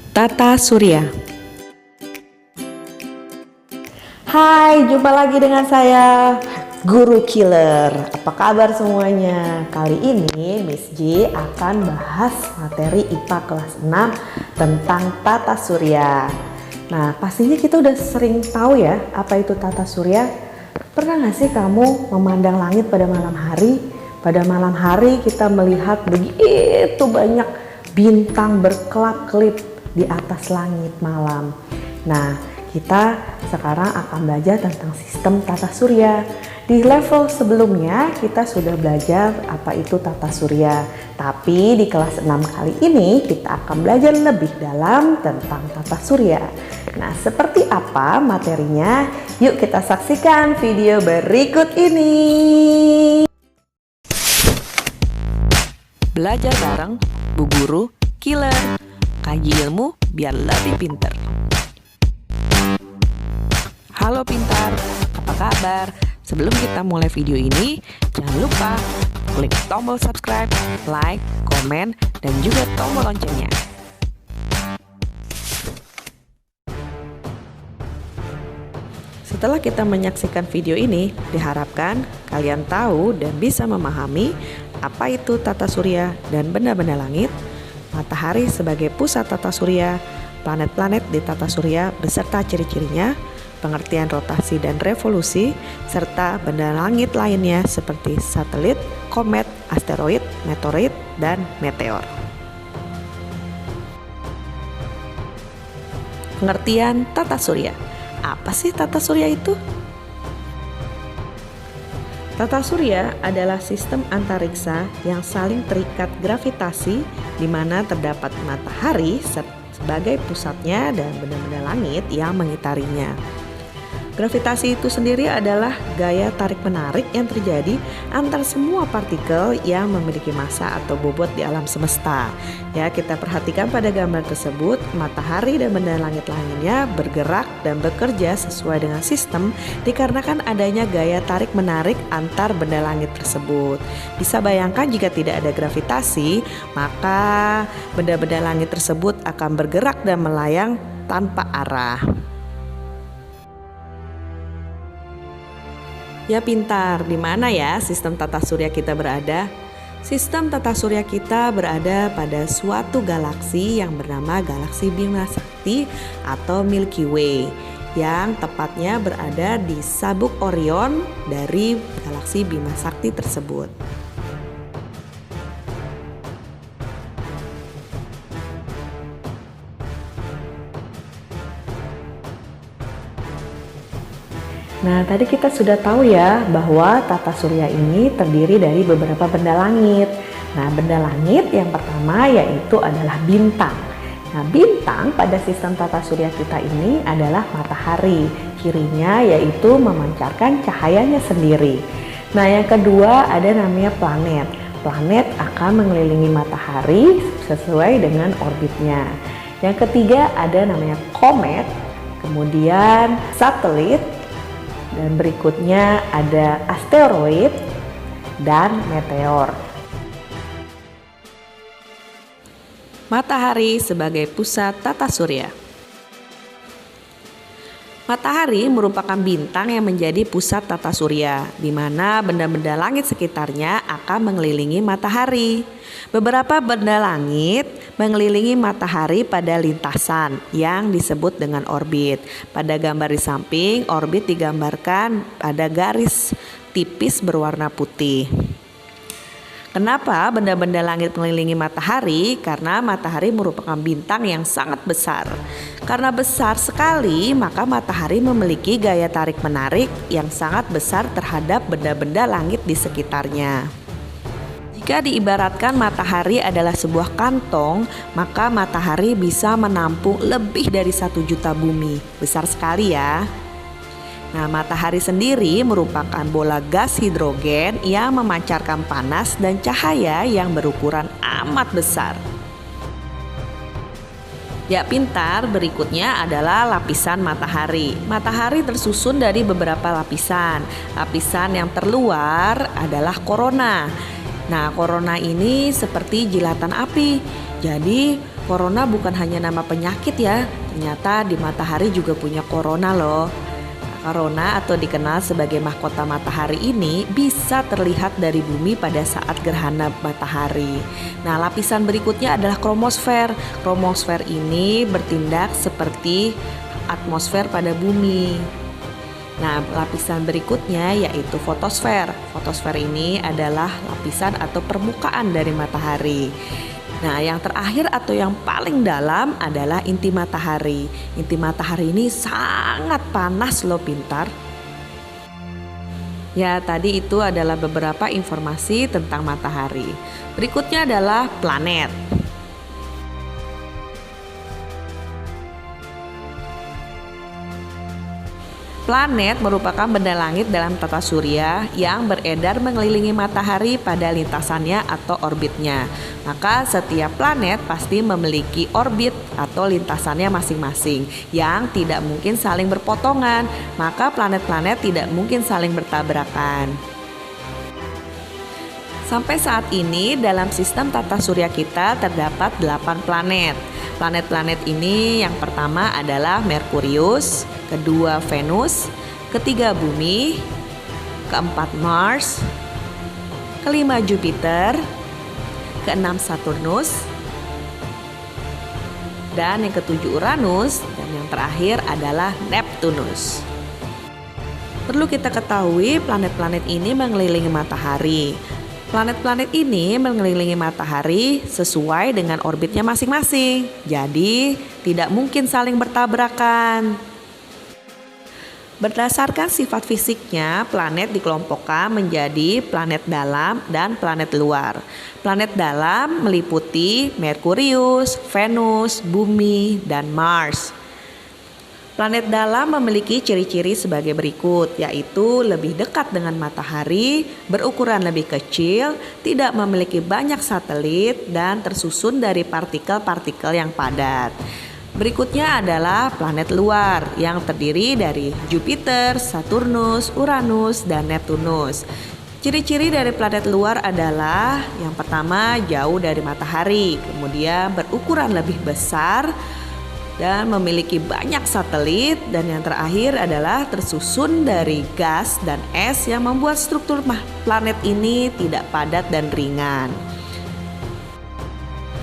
Tata Surya. Hai, jumpa lagi dengan saya, Guru Killer. Apa kabar semuanya? Kali ini Miss J akan bahas materi IPA kelas 6 tentang tata surya. Nah, pastinya kita udah sering tahu ya apa itu tata surya. Pernah gak sih kamu memandang langit pada malam hari? Pada malam hari kita melihat begitu banyak bintang berkelap-kelip di atas langit malam. Nah, kita sekarang akan belajar tentang sistem tata surya. Di level sebelumnya kita sudah belajar apa itu tata surya. Tapi di kelas 6 kali ini kita akan belajar lebih dalam tentang tata surya. Nah, seperti apa materinya? Yuk kita saksikan video berikut ini. Belajar bareng Bu Guru Killer. Kaji ilmu biar lebih pinter. Halo pintar, apa kabar? Sebelum kita mulai video ini, jangan lupa klik tombol subscribe, like, komen, dan juga tombol loncengnya. Setelah kita menyaksikan video ini, diharapkan kalian tahu dan bisa memahami apa itu tata surya dan benda-benda langit, matahari sebagai pusat tata surya, planet-planet di tata surya beserta ciri-cirinya, pengertian rotasi dan revolusi, serta benda langit lainnya seperti satelit, komet, asteroid, meteorit, dan meteor. Pengertian tata surya. Apa sih tata surya itu? Tata surya adalah sistem antariksa yang saling terikat gravitasi di mana terdapat matahari sebagai pusatnya dan benda-benda langit yang mengitarinya. Gravitasi itu sendiri adalah gaya tarik-menarik yang terjadi antar semua partikel yang memiliki massa atau bobot di alam semesta. Ya, kita perhatikan pada gambar tersebut, matahari dan benda langit lainnya bergerak dan bekerja sesuai dengan sistem dikarenakan adanya gaya tarik-menarik antar benda langit tersebut. Bisa bayangkan jika tidak ada gravitasi, maka benda-benda langit tersebut akan bergerak dan melayang tanpa arah. Ya pintar, di mana ya sistem tata surya kita berada? Sistem tata surya kita berada pada suatu galaksi yang bernama Galaksi Bima Sakti atau Milky Way, yang tepatnya berada di sabuk Orion dari Galaksi Bima Sakti tersebut. Nah, tadi kita sudah tahu ya bahwa tata surya ini terdiri dari beberapa benda langit. Nah, benda langit yang pertama yaitu adalah bintang. Nah, bintang pada sistem tata surya kita ini adalah matahari. Cirinya yaitu memancarkan cahayanya sendiri. Nah, yang kedua ada namanya planet. Planet akan mengelilingi matahari sesuai dengan orbitnya. Yang ketiga ada namanya komet, kemudian satelit, dan berikutnya ada asteroid dan meteor. Matahari sebagai pusat tata surya. Matahari merupakan bintang yang menjadi pusat tata surya, di mana benda-benda langit sekitarnya akan mengelilingi matahari. Beberapa benda langit mengelilingi matahari pada lintasan yang disebut dengan orbit. Pada gambar di samping, orbit digambarkan pada garis tipis berwarna putih. Kenapa benda-benda langit mengelilingi matahari? Karena matahari merupakan bintang yang sangat besar. Karena besar sekali, maka matahari memiliki gaya tarik-menarik yang sangat besar terhadap benda-benda langit di sekitarnya. Jika diibaratkan matahari adalah sebuah kantong, maka matahari bisa menampung lebih dari 1 juta bumi. Besar sekali ya. Nah, matahari sendiri merupakan bola gas hidrogen yang memancarkan panas dan cahaya yang berukuran amat besar. Ya pintar, berikutnya adalah lapisan matahari. Matahari tersusun dari beberapa lapisan. Lapisan yang terluar adalah korona. Nah, korona ini seperti jilatan api. Jadi Corona bukan hanya nama penyakit ya, ternyata di matahari juga punya corona loh. Corona atau dikenal sebagai mahkota matahari ini bisa terlihat dari bumi pada saat gerhana matahari. Nah, lapisan berikutnya adalah kromosfer. Kromosfer ini bertindak seperti atmosfer pada bumi. Nah, lapisan berikutnya yaitu fotosfer. Fotosfer ini adalah lapisan atau permukaan dari matahari. Nah, yang terakhir atau yang paling dalam adalah inti matahari. Inti matahari ini sangat panas loh pintar. Ya, tadi itu adalah beberapa informasi tentang matahari. Berikutnya adalah planet. Planet merupakan benda langit dalam tata surya yang beredar mengelilingi matahari pada lintasannya atau orbitnya. Maka setiap planet pasti memiliki orbit atau lintasannya masing-masing yang tidak mungkin saling berpotongan. Maka planet-planet tidak mungkin saling bertabrakan. Sampai saat ini dalam sistem tata surya kita terdapat 8 planet. Planet-planet ini yang pertama adalah Merkurius, kedua Venus, ketiga Bumi, keempat Mars, kelima Jupiter, keenam Saturnus, dan yang ketujuh Uranus, dan yang terakhir adalah Neptunus. Perlu kita ketahui planet-planet ini mengelilingi matahari. Planet-planet ini mengelilingi matahari sesuai dengan orbitnya masing-masing. Jadi, tidak mungkin saling bertabrakan. Berdasarkan sifat fisiknya, planet dikelompokkan menjadi planet dalam dan planet luar. Planet dalam meliputi Merkurius, Venus, Bumi, dan Mars. Planet dalam memiliki ciri-ciri sebagai berikut, yaitu lebih dekat dengan matahari, berukuran lebih kecil, tidak memiliki banyak satelit, dan tersusun dari partikel-partikel yang padat. Berikutnya adalah planet luar yang terdiri dari Jupiter, Saturnus, Uranus, dan Neptunus. Ciri-ciri dari planet luar adalah yang pertama jauh dari matahari, kemudian berukuran lebih besar, dan memiliki banyak satelit, dan yang terakhir adalah tersusun dari gas dan es yang membuat struktur planet ini tidak padat dan ringan.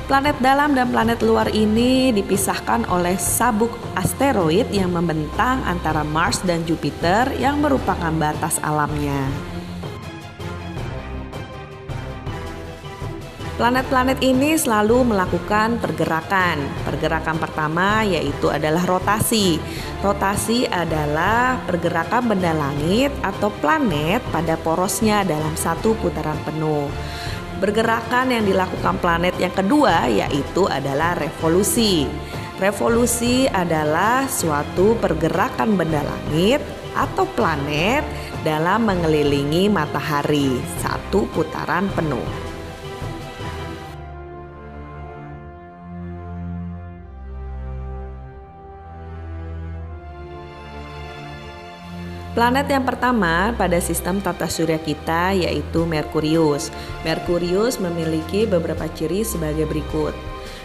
Planet dalam dan planet luar ini dipisahkan oleh sabuk asteroid yang membentang antara Mars dan Jupiter yang merupakan batas alamnya. Planet-planet ini selalu melakukan pergerakan. Pergerakan pertama yaitu adalah rotasi. Rotasi adalah pergerakan benda langit atau planet pada porosnya dalam satu putaran penuh. Pergerakan yang dilakukan planet yang kedua yaitu adalah revolusi. Revolusi adalah suatu pergerakan benda langit atau planet dalam mengelilingi matahari satu putaran penuh. Planet yang pertama pada sistem tata surya kita yaitu Merkurius. Merkurius memiliki beberapa ciri sebagai berikut.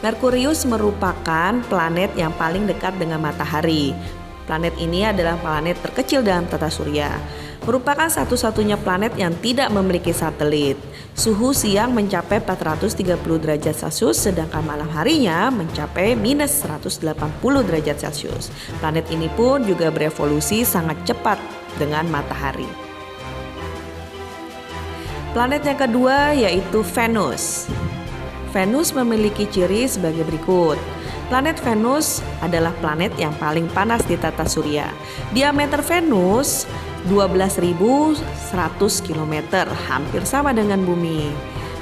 Merkurius merupakan planet yang paling dekat dengan matahari. Planet ini adalah planet terkecil dalam tata surya. Merupakan satu-satunya planet yang tidak memiliki satelit. Suhu siang mencapai 430 derajat Celcius, sedangkan malam harinya mencapai minus 180 derajat Celcius. Planet ini pun juga berevolusi sangat cepat dengan matahari. Planet yang kedua yaitu Venus. Venus memiliki ciri sebagai berikut. Planet Venus adalah planet yang paling panas di tata surya. Diameter Venus 12.100 km, hampir sama dengan bumi.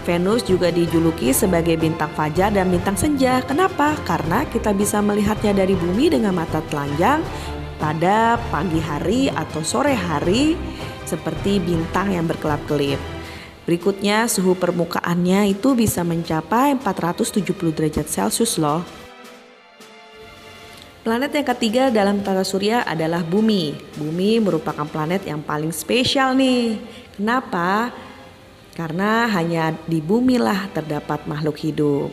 Venus juga dijuluki sebagai bintang fajar dan bintang senja. Kenapa? Karena kita bisa melihatnya dari bumi dengan mata telanjang pada pagi hari atau sore hari seperti bintang yang berkelap-kelip. Berikutnya suhu permukaannya itu bisa mencapai 470 derajat Celcius loh. Planet yang ketiga dalam tata surya adalah Bumi. Bumi merupakan planet yang paling spesial nih. Kenapa? Karena hanya di bumi lah terdapat makhluk hidup.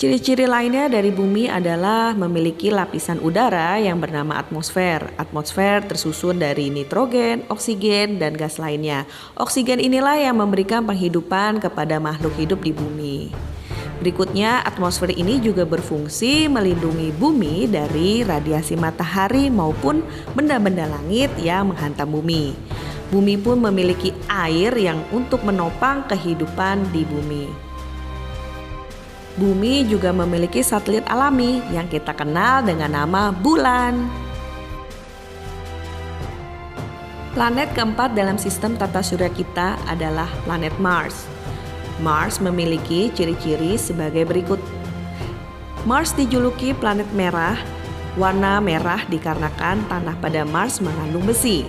Ciri-ciri lainnya dari bumi adalah memiliki lapisan udara yang bernama atmosfer. Atmosfer tersusun dari nitrogen, oksigen, dan gas lainnya. Oksigen inilah yang memberikan penghidupan kepada makhluk hidup di bumi. Berikutnya, atmosfer ini juga berfungsi melindungi bumi dari radiasi matahari maupun benda-benda langit yang menghantam bumi. Bumi pun memiliki air yang untuk menopang kehidupan di bumi. Bumi juga memiliki satelit alami yang kita kenal dengan nama bulan. Planet keempat dalam sistem tata surya kita adalah planet Mars. Mars memiliki ciri-ciri sebagai berikut. Mars dijuluki planet merah. Warna merah dikarenakan tanah pada Mars mengandung besi.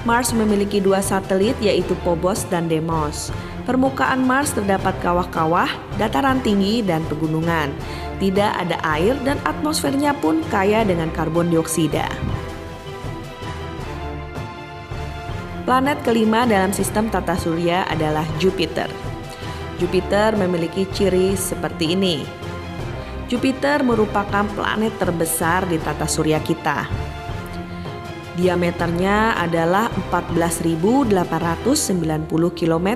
Mars memiliki 2 satelit yaitu Phobos dan Deimos. Permukaan Mars terdapat kawah-kawah, dataran tinggi, dan pegunungan. Tidak ada air dan atmosfernya pun kaya dengan karbon dioksida. Planet kelima dalam sistem tata surya adalah Jupiter. Jupiter memiliki ciri seperti ini. Jupiter merupakan planet terbesar di tata surya kita. Diameternya adalah 14.890 km.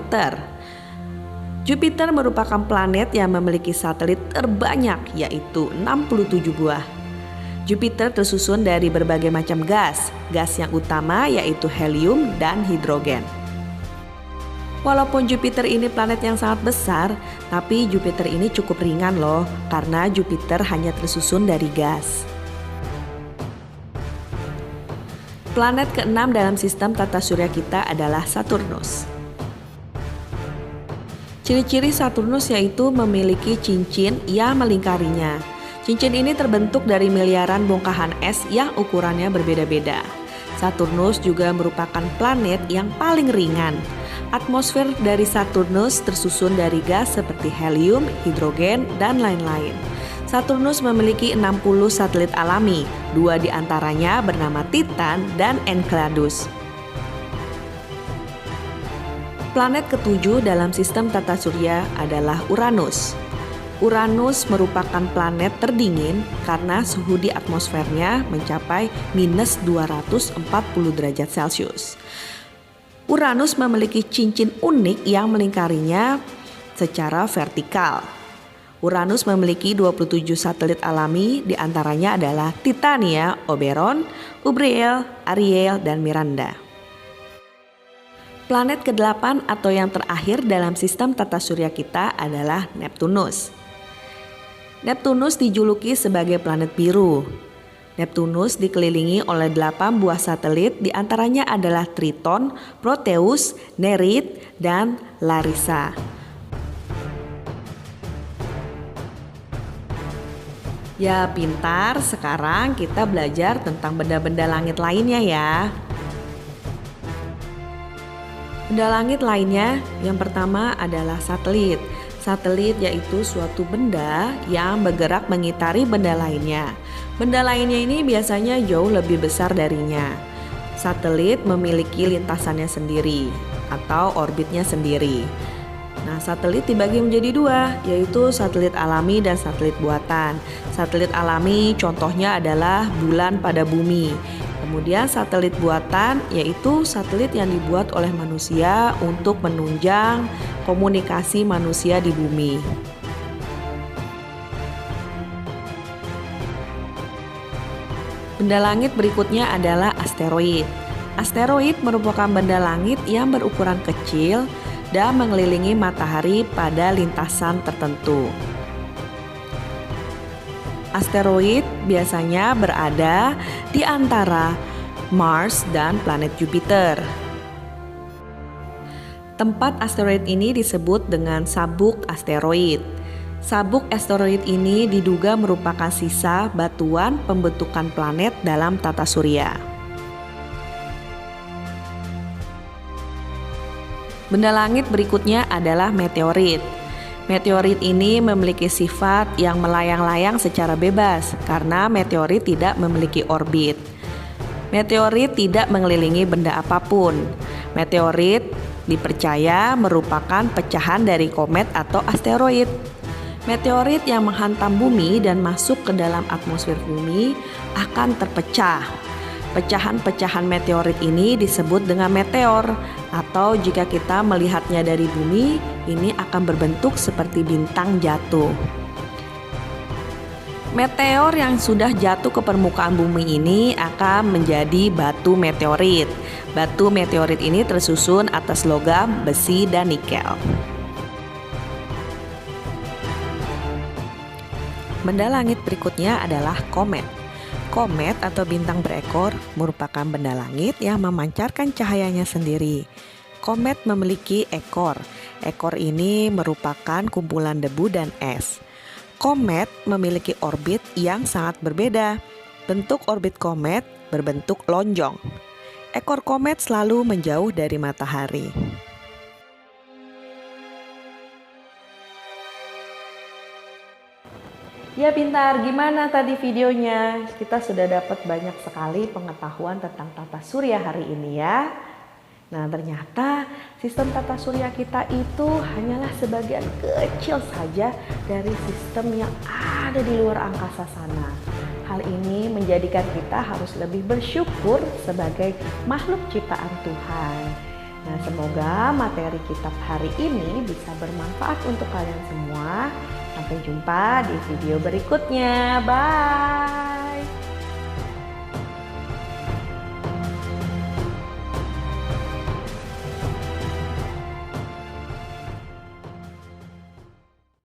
Jupiter merupakan planet yang memiliki satelit terbanyak, yaitu 67 buah. Jupiter tersusun dari berbagai macam gas. Gas yang utama yaitu helium dan hidrogen. Walaupun Jupiter ini planet yang sangat besar, tapi Jupiter ini cukup ringan loh, karena Jupiter hanya tersusun dari gas. Planet keenam dalam sistem tata surya kita adalah Saturnus. Ciri-ciri Saturnus yaitu memiliki cincin yang melingkarinya. Cincin ini terbentuk dari miliaran bongkahan es yang ukurannya berbeda-beda. Saturnus juga merupakan planet yang paling ringan. Atmosfer dari Saturnus tersusun dari gas seperti helium, hidrogen, dan lain-lain. Saturnus memiliki 60 satelit alami, 2 diantaranya bernama Titan dan Enceladus. Planet ketujuh dalam sistem tata surya adalah Uranus. Uranus merupakan planet terdingin karena suhu di atmosfernya mencapai minus 240 derajat Celcius. Uranus memiliki cincin unik yang melingkarinya secara vertikal. Uranus memiliki 27 satelit alami, diantaranya adalah Titania, Oberon, Umbriel, Ariel, dan Miranda. Planet ke-8 atau yang terakhir dalam sistem tata surya kita adalah Neptunus. Neptunus dijuluki sebagai planet biru. Neptunus dikelilingi oleh 8 buah satelit, diantaranya adalah Triton, Proteus, Nereid, dan Larissa. Ya pintar, sekarang kita belajar tentang benda-benda langit lainnya ya. Benda langit lainnya yang pertama adalah satelit. Satelit yaitu suatu benda yang bergerak mengitari benda lainnya. Benda lainnya ini biasanya jauh lebih besar darinya. Satelit memiliki lintasannya sendiri atau orbitnya sendiri. Nah, satelit dibagi menjadi 2, yaitu satelit alami dan satelit buatan. Satelit alami contohnya adalah bulan pada bumi. Kemudian satelit buatan yaitu satelit yang dibuat oleh manusia untuk menunjang komunikasi manusia di bumi. Benda langit berikutnya adalah asteroid. Asteroid merupakan benda langit yang berukuran kecil dan mengelilingi matahari pada lintasan tertentu. Asteroid biasanya berada di antara Mars dan planet Jupiter. Tempat asteroid ini disebut dengan sabuk asteroid. Sabuk asteroid ini diduga merupakan sisa batuan pembentukan planet dalam tata surya. Benda langit berikutnya adalah meteorit. Meteorit ini memiliki sifat yang melayang-layang secara bebas karena meteorit tidak memiliki orbit. Meteorit tidak mengelilingi benda apapun. Meteorit dipercaya merupakan pecahan dari komet atau asteroid. Meteorit yang menghantam bumi dan masuk ke dalam atmosfer bumi akan terpecah. Pecahan-pecahan meteorit ini disebut dengan meteor, atau jika kita melihatnya dari bumi, ini akan berbentuk seperti bintang jatuh. Meteor yang sudah jatuh ke permukaan bumi ini akan menjadi batu meteorit. Batu meteorit ini tersusun atas logam, besi, dan nikel. Benda langit berikutnya adalah komet. Komet atau bintang berekor merupakan benda langit yang memancarkan cahayanya sendiri. Komet memiliki ekor. Ekor ini merupakan kumpulan debu dan es. Komet memiliki orbit yang sangat berbeda. Bentuk orbit komet berbentuk lonjong. Ekor komet selalu menjauh dari matahari. Ya Pintar, gimana tadi videonya? Kita sudah dapat banyak sekali pengetahuan tentang tata surya hari ini ya. Nah, ternyata sistem tata surya kita itu hanyalah sebagian kecil saja dari sistem yang ada di luar angkasa sana. Hal ini menjadikan kita harus lebih bersyukur sebagai makhluk ciptaan Tuhan. Nah, semoga materi kitab hari ini bisa bermanfaat untuk kalian semua. Sampai jumpa di video berikutnya. Bye.